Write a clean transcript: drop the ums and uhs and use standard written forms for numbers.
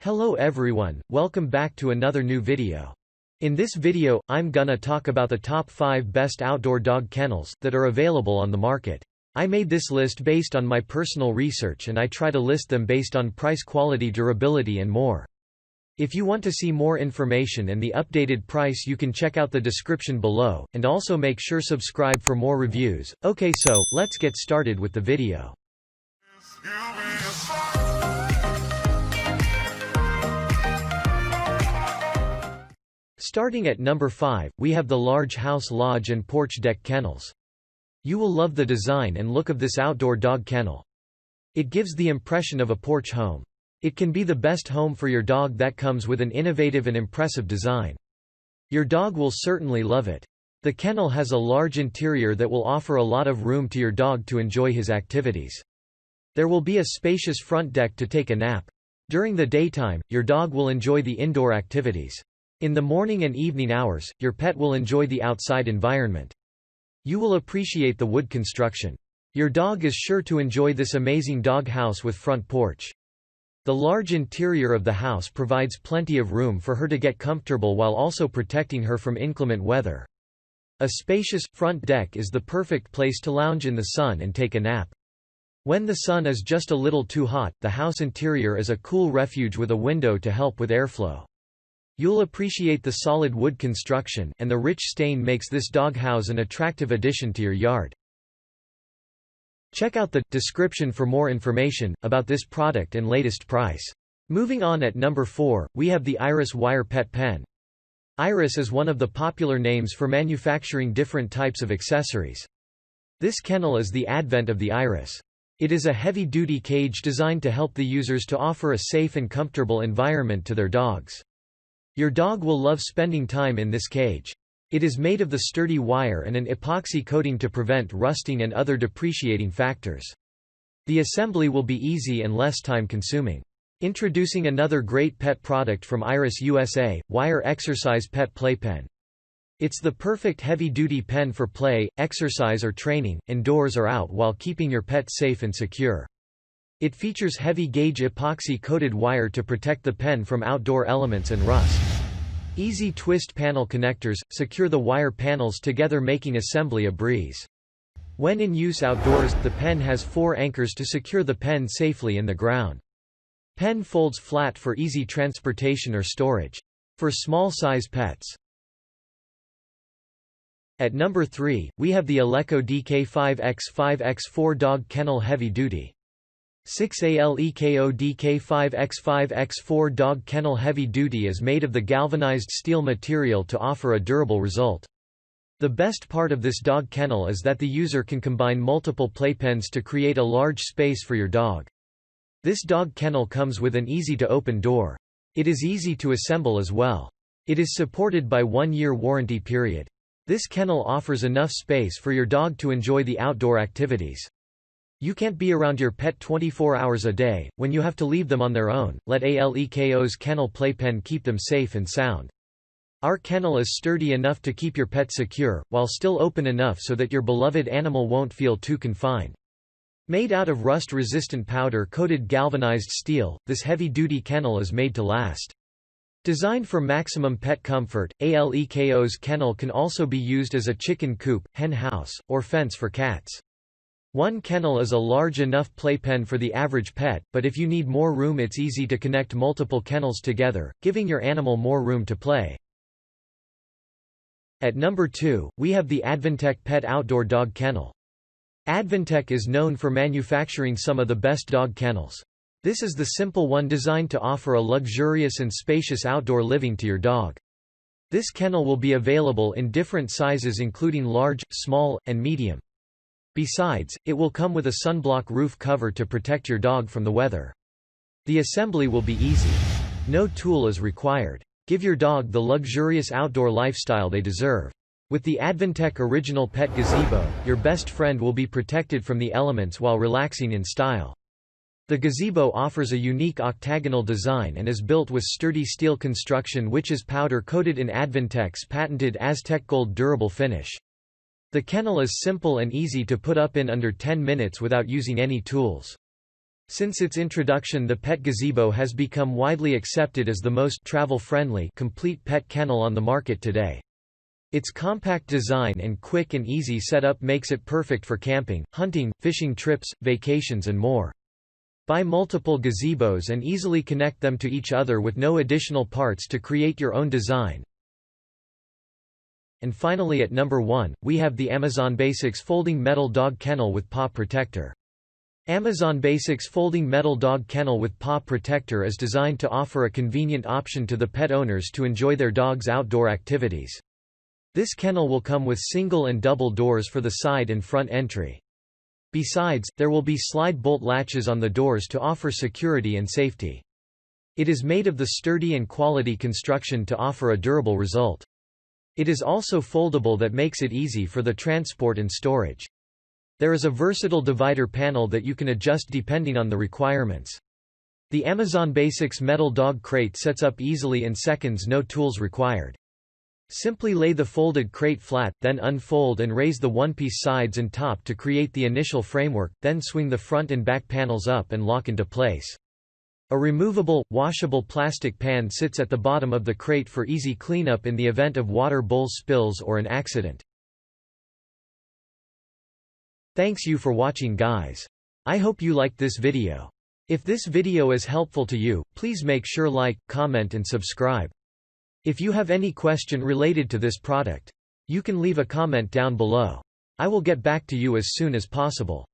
Hello everyone, welcome back to another new video. In this video, I'm gonna talk about the top 5 best outdoor dog kennels that are available on the market. I made this list based on my personal research and I try to list them based on price, quality, durability and more. If you want to see more information and the updated price, you can check out the description below, and also make sure subscribe for more reviews. Okay, so let's get started with the video. Starting at number 5, we have the large house lodge and porch deck kennels. You will love the design and look of this outdoor dog kennel. It gives the impression of a porch home. It can be the best home for your dog that comes with an innovative and impressive design. Your dog will certainly love it. The kennel has a large interior that will offer a lot of room to your dog to enjoy his activities. There will be a spacious front deck to take a nap. During the daytime, your dog will enjoy the indoor activities. In the morning and evening hours, your pet will enjoy the outside environment. You will appreciate the wood construction. Your dog is sure to enjoy this amazing dog house with front porch. The large interior of the house provides plenty of room for her to get comfortable while also protecting her from inclement weather. A spacious, front deck is the perfect place to lounge in the sun and take a nap. When the sun is just a little too hot, the house interior is a cool refuge with a window to help with airflow. You'll appreciate the solid wood construction, and the rich stain makes this dog house an attractive addition to your yard. Check out the description for more information about this product and latest price. Moving on, at number 4, we have the Iris Wire Pet Pen. Iris is one of the popular names for manufacturing different types of accessories. This kennel is the advent of the Iris. It is a heavy-duty cage designed to help the users to offer a safe and comfortable environment to their dogs. Your dog will love spending time in this cage. It is made of the sturdy wire and an epoxy coating to prevent rusting and other depreciating factors. The assembly will be easy and less time-consuming. Introducing another great pet product from Iris USA, Wire Exercise Pet Playpen. It's the perfect heavy-duty pen for play, exercise or training, indoors or out, while keeping your pet safe and secure. It features heavy-gauge epoxy-coated wire to protect the pen from outdoor elements and rust. Easy twist panel connectors secure the wire panels together, making assembly a breeze. When in use outdoors, the pen has 4 anchors to secure the pen safely in the ground. Pen folds flat for easy transportation or storage. For small-size pets. At number 3, we have the ALEKO 5x5x4 Dog Kennel Heavy Duty. 6 ALEKO 5x5x4 Dog Kennel Heavy Duty is made of the galvanized steel material to offer a durable result. The best part of this dog kennel is that the user can combine multiple playpens to create a large space for your dog. This dog kennel comes with an easy-to-open door. It is easy to assemble as well. It is supported by 1-year warranty period. This kennel offers enough space for your dog to enjoy the outdoor activities. You can't be around your pet 24 hours a day. When you have to leave them on their own, let ALEKO's kennel playpen keep them safe and sound. Our kennel is sturdy enough to keep your pet secure, while still open enough so that your beloved animal won't feel too confined. Made out of rust-resistant powder-coated galvanized steel, this heavy-duty kennel is made to last. Designed for maximum pet comfort, ALEKO's kennel can also be used as a chicken coop, hen house, or fence for cats. One kennel is a large enough playpen for the average pet, but if you need more room, it's easy to connect multiple kennels together, giving your animal more room to play. At number 2, we have the Advantek Pet Outdoor Dog Kennel. Advantek is known for manufacturing some of the best dog kennels. This is the simple one designed to offer a luxurious and spacious outdoor living to your dog. This kennel will be available in different sizes including large, small, and medium. Besides, it will come with a sunblock roof cover to protect your dog from the weather. The assembly will be easy. No tool is required. Give your dog the luxurious outdoor lifestyle they deserve. With the Advantek Original Pet Gazebo, your best friend will be protected from the elements while relaxing in style. The gazebo offers a unique octagonal design and is built with sturdy steel construction, which is powder-coated in Advantek's patented Aztec Gold durable finish. The kennel is simple and easy to put up in under 10 minutes without using any tools. Since its introduction, the pet gazebo has become widely accepted as the most travel-friendly complete pet kennel on the market today. Its compact design and quick and easy setup makes it perfect for camping, hunting, fishing trips, vacations and more. Buy multiple gazebos and easily connect them to each other with no additional parts to create your own design. And finally, at number 1, we have the Amazon Basics Folding Metal Dog Kennel with Paw Protector. Amazon Basics Folding Metal Dog Kennel with Paw Protector is designed to offer a convenient option to the pet owners to enjoy their dog's outdoor activities. This kennel will come with single and double doors for the side and front entry. Besides, there will be slide bolt latches on the doors to offer security and safety. It is made of the sturdy and quality construction to offer a durable result. It is also foldable, that makes it easy for the transport and storage. There is a versatile divider panel that you can adjust depending on the requirements. The Amazon Basics metal dog crate sets up easily in seconds, no tools required. Simply lay the folded crate flat, then unfold and raise the one-piece sides and top to create the initial framework, then swing the front and back panels up and lock into place. A removable, washable plastic pan sits at the bottom of the crate for easy cleanup in the event of water bowl spills or an accident. Thanks you for watching, guys. I hope you liked this video. If this video is helpful to you, please make sure like, comment and subscribe. If you have any question related to this product, you can leave a comment down below. I will get back to you as soon as possible.